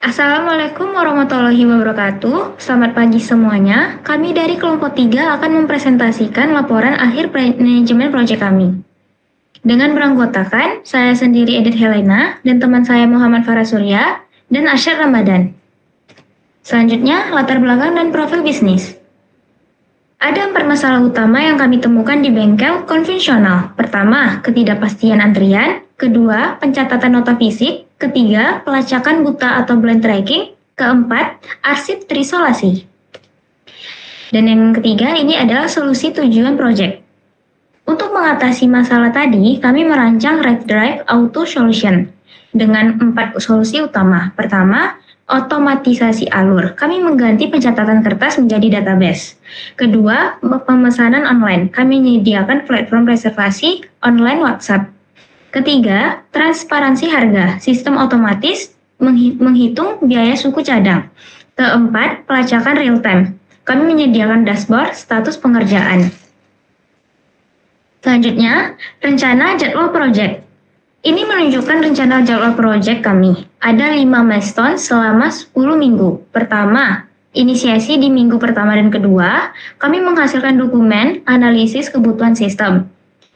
Assalamualaikum warahmatullahi wabarakatuh. Selamat pagi semuanya. Kami dari kelompok 3 akan mempresentasikan laporan akhir manajemen proyek kami. Dengan beranggotakan, saya sendiri Edith Helena dan teman saya Muhammad Farah Surya dan Asyar Ramadan. Selanjutnya, latar belakang dan profil bisnis. Ada 4 masalah utama yang kami temukan di bengkel konvensional. Pertama, ketidakpastian antrian. Kedua, pencatatan nota fisik. Ketiga, pelacakan buta atau blind tracking. Keempat, arsip terisolasi. Dan yang ketiga, ini adalah solusi tujuan proyek. Untuk mengatasi masalah tadi, kami merancang Red Drive Auto Solution dengan 4 solusi utama. Pertama, otomatisasi alur. Kami mengganti pencatatan kertas menjadi database. Kedua, pemesanan online. Kami menyediakan platform reservasi online WhatsApp. Ketiga, transparansi harga. Sistem otomatis menghitung biaya suku cadang. Keempat, pelacakan real time. Kami menyediakan dashboard status pengerjaan. Selanjutnya, rencana jadwal proyek. Ini menunjukkan rencana jadwal proyek kami. Ada 5 milestone selama 10 minggu. Pertama, inisiasi di minggu pertama dan kedua, kami menghasilkan dokumen analisis kebutuhan sistem.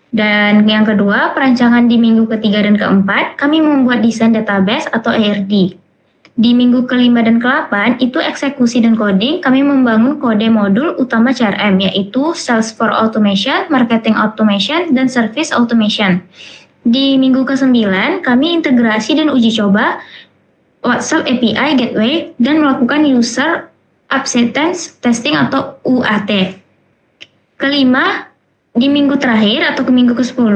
Dan yang kedua, perancangan di minggu ketiga dan keempat, kami membuat desain database atau ARD. Di minggu kelima dan ke-8, itu eksekusi dan coding, kami membangun kode modul utama CRM, yaitu Sales for Automation, Marketing Automation, dan Service Automation. Di minggu ke-9, kami integrasi dan uji coba WhatsApp API Gateway dan melakukan User Acceptance Testing atau UAT. Kelima, di minggu terakhir atau ke minggu ke-10,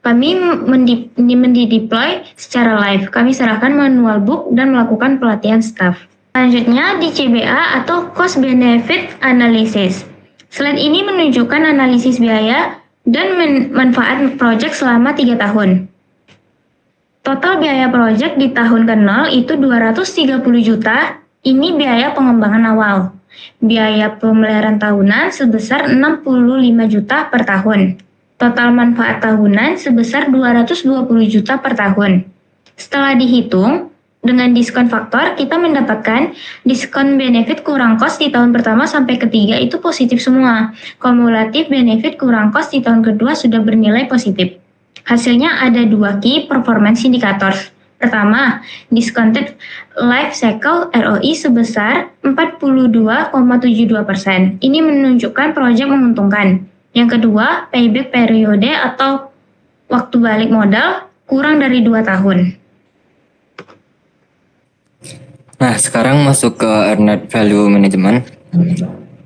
kami mendeploy secara live. Kami serahkan manual book dan melakukan pelatihan staff. Selanjutnya di CBA atau Cost Benefit Analysis. Slide ini menunjukkan analisis biaya dan manfaat proyek selama 3 tahun. Total biaya proyek di tahun ke-0 itu 230 juta, ini biaya pengembangan awal. Biaya pemeliharaan tahunan sebesar 65 juta per tahun. Total manfaat tahunan sebesar 220 juta per tahun. Setelah dihitung, dengan diskon faktor, kita mendapatkan diskon benefit kurang cost di tahun pertama sampai ketiga itu positif semua. Kumulatif benefit kurang cost di tahun kedua sudah bernilai positif. Hasilnya ada 2 key performance indicators. Pertama, discounted life cycle ROI sebesar 42,72%. Ini menunjukkan proyek menguntungkan. Yang kedua, payback periode atau waktu balik modal kurang dari 2 tahun. Nah, sekarang masuk ke Earned Value Management.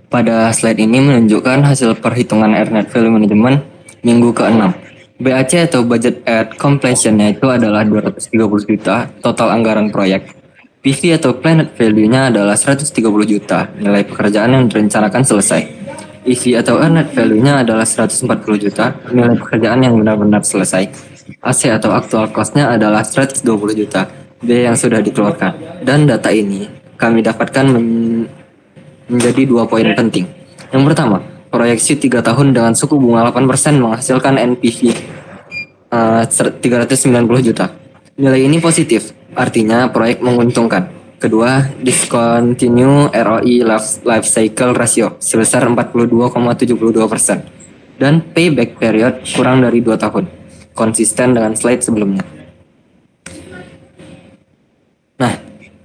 Pada slide ini menunjukkan hasil perhitungan Earned Value Management minggu ke-6. BAC atau Budget at Completion-nya itu adalah 230 juta total anggaran proyek. PV atau Planned Value-nya adalah 130 juta, nilai pekerjaan yang direncanakan selesai. EV atau Earned Value-nya adalah 140 juta, nilai pekerjaan yang benar-benar selesai. AC atau Actual Cost-nya adalah 120 juta, biaya yang sudah dikeluarkan. Dan data ini kami dapatkan menjadi 2 poin penting. Yang pertama, proyeksi 3 tahun dengan suku bunga 8% menghasilkan NPV 390 juta. Nilai ini positif, artinya proyek menguntungkan. Kedua, discontinue ROI life cycle ratio sebesar 42,72%. Dan payback period kurang dari 2 tahun, konsisten dengan slide sebelumnya. Nah,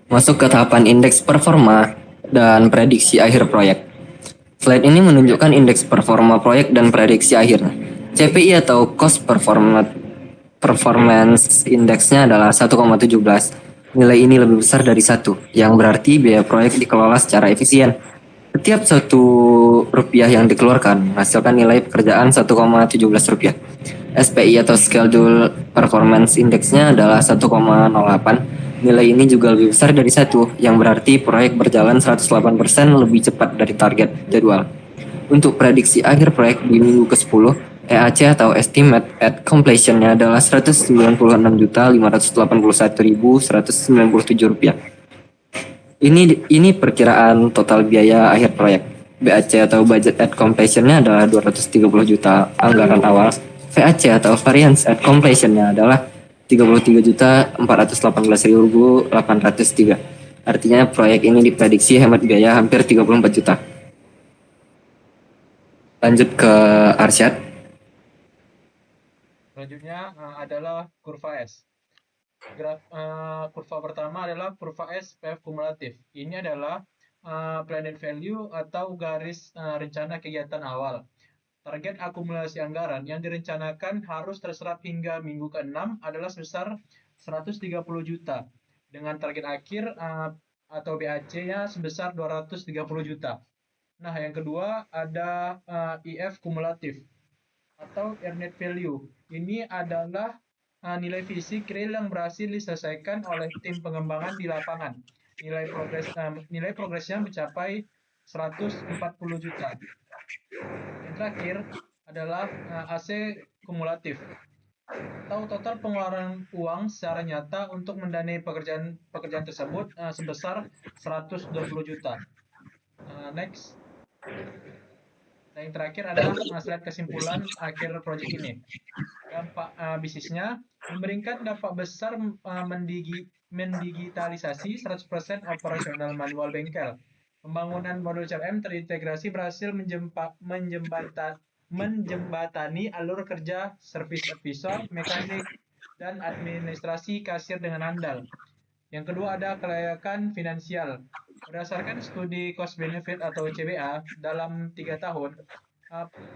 masuk ke tahapan indeks performa dan prediksi akhir proyek. Slide ini menunjukkan indeks performa proyek dan prediksi akhirnya. CPI atau Cost Performance Index-nya adalah 1,17. Nilai ini lebih besar dari 1, yang berarti biaya proyek dikelola secara efisien. Setiap 1 rupiah yang dikeluarkan menghasilkan nilai pekerjaan 1,17 rupiah. SPI atau Schedule Performance Index-nya adalah 1,08. Nilai ini juga lebih besar dari 1, yang berarti proyek berjalan 108% lebih cepat dari target jadwal. Untuk prediksi akhir proyek di minggu ke-10, EAC atau Estimate at Completion-nya adalah 196.581.197 rupiah. Ini perkiraan total biaya akhir proyek. BAC atau Budget at Completion-nya adalah 230 juta anggaran awal. VAC atau Variance at Completion-nya adalah 33.418.803. Artinya proyek ini diprediksi hemat biaya hampir 34 juta. Lanjut ke Arsyad. Selanjutnya adalah kurva S. Kurva pertama adalah kurva S PF kumulatif. Ini adalah planned value atau garis rencana kegiatan awal. Target akumulasi anggaran yang direncanakan harus terserap hingga minggu ke-6 adalah sebesar 130 juta. Dengan target akhir atau BAC-nya sebesar 230 juta. Nah, yang kedua ada IF kumulatif atau earned value. Ini adalah nilai fisik real yang berhasil diselesaikan oleh tim pengembangan di lapangan. Nilai progresnya mencapai 140 juta. Yang terakhir adalah AC kumulatif atau total pengeluaran uang secara nyata untuk mendanai pekerjaan tersebut sebesar 120 juta. Next. Dan yang terakhir adalah slide kesimpulan akhir proyek ini. Dampak bisnisnya memberikan dampak besar mendigitalisasi 100% operasional manual bengkel. Pembangunan modul CRM terintegrasi berhasil menjembatani alur kerja servis advisor, mekanik, dan administrasi kasir dengan handal. Yang kedua ada kelayakan finansial. Berdasarkan studi cost benefit atau CBA dalam 3 tahun,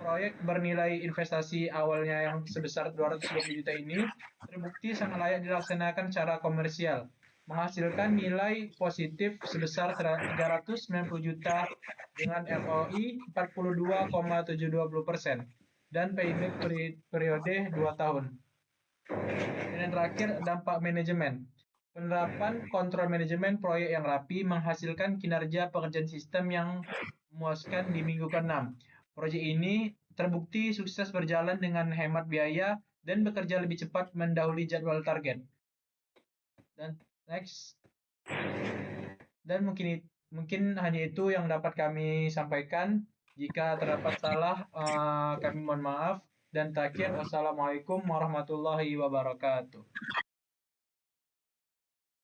proyek bernilai investasi awalnya yang sebesar 220 juta ini terbukti sangat layak dilaksanakan secara komersial, menghasilkan nilai positif sebesar 390 juta dengan ROI 42,720% dan payback periode 2 tahun. Dan yang terakhir, dampak manajemen. Penerapan kontrol manajemen proyek yang rapi menghasilkan kinerja pekerjaan sistem yang memuaskan di minggu ke-6. Proyek ini terbukti sukses berjalan dengan hemat biaya dan bekerja lebih cepat mendahului jadwal target. Dan next. Dan mungkin hanya itu yang dapat kami sampaikan. Jika terdapat salah, kami mohon maaf. Dan terakhir, wassalamualaikum warahmatullahi wabarakatuh.